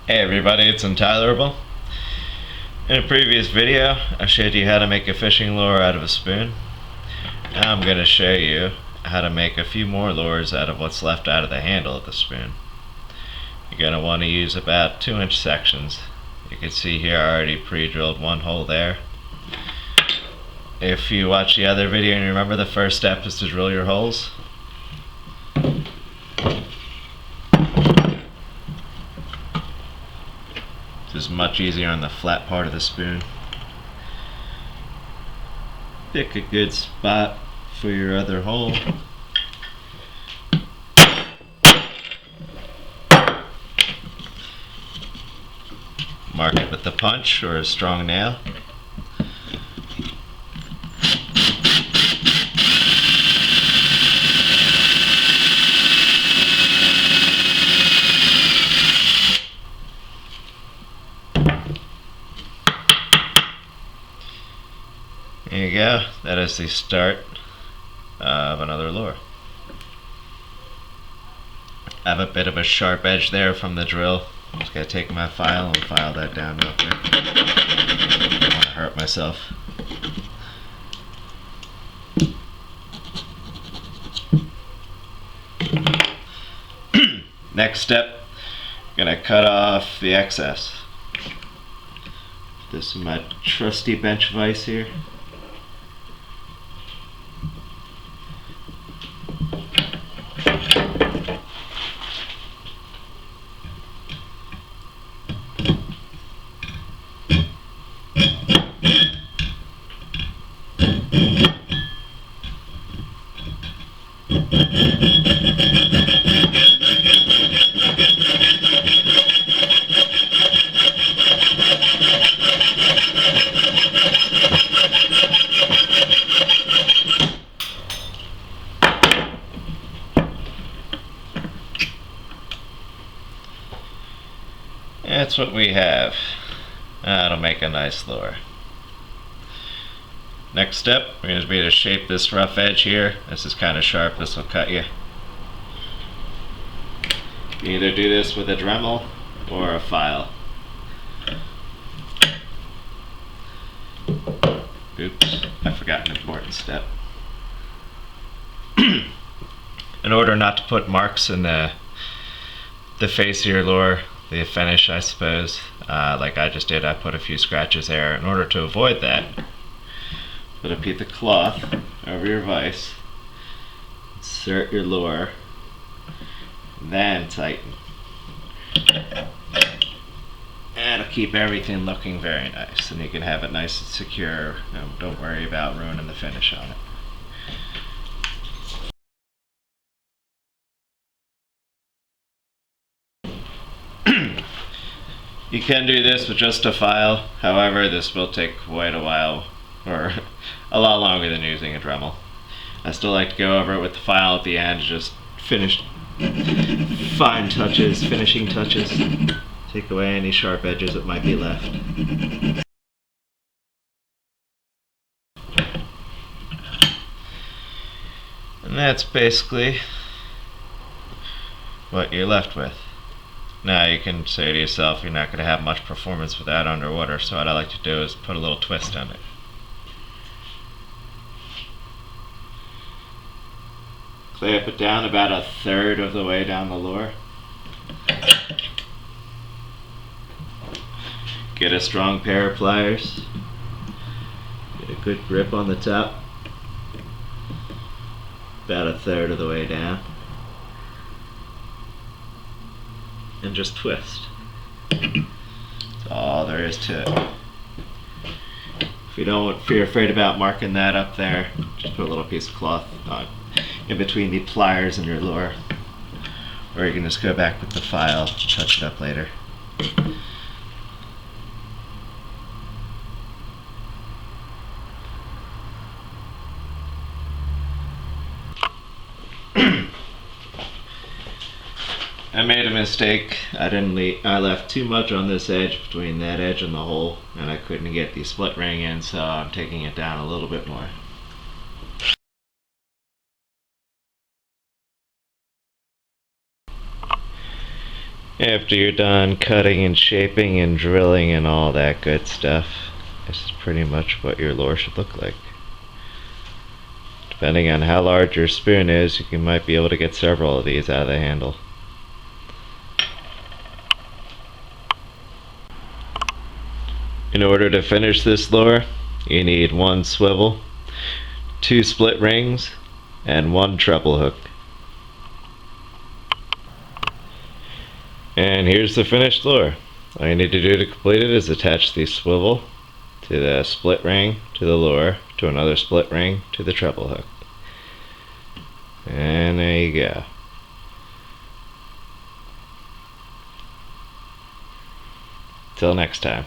Hey everybody, it's InTylerable. In a previous video, I showed you how to make a fishing lure out of a spoon. Now I'm going to show you how to make a few more lures out of what's left out of the handle of the spoon. You're going to want to use about 2-inch sections. You can see here I already pre-drilled one hole there. If you watch the other video and you remember, the first step is to drill your holes. This is much easier on the flat part of the spoon. Pick a good spot for your other hole. Mark it with a punch or a strong nail. There you go. That is the start of another lure. I have a bit of a sharp edge there from the drill. I'm just going to take my file and file that down real quick. I don't want to hurt myself. Next step, I'm going to cut off the excess. This is my trusty bench vise here. That's what we have. That'll make a nice lure. Next step, we're going to be to shape this rough edge here. This is kind of sharp, this will cut you. You either do this with a Dremel or a file. Oops, I forgot an important step. In order not to put marks in the face of your lure, the finish I suppose, like I just did, I put a few scratches there. In order to avoid that, put a piece of cloth over your vise, insert your lure, then tighten. And it'll keep everything looking very nice, and you can have it nice and secure. Don't worry about ruining the finish on it. You can do this with just a file, however this will take quite a while, or a lot longer than using a Dremel. I still like to go over it with the file at the end, just finish fine touches, finishing touches, take away any sharp edges that might be left. And that's basically what you're left with. Now you can say to yourself, you're not going to have much performance with that underwater, so what I like to do is put a little twist on it. Clamp it down about 1/3 of the way down the lure. Get a strong pair of pliers. Get a good grip on the top. About 1/3 of the way down. And just twist. That's all there is to it. If you're afraid about marking that up there, just put a little piece of cloth on in between the pliers and your lure. Or you can just go back with the file, touch it up later. I made a mistake. I left too much on this edge between that edge and the hole, and I couldn't get the split ring in, so I'm taking it down a little bit more. After you're done cutting and shaping and drilling and all that good stuff, this is pretty much what your lure should look like. Depending on how large your spoon is, you might be able to get several of these out of the handle. In order to finish this lure, you need 1 swivel, 2 split rings, and 1 treble hook. And here's the finished lure. All you need to do to complete it is attach the swivel to the split ring to the lure, to another split ring to the treble hook. And there you go. Till next time.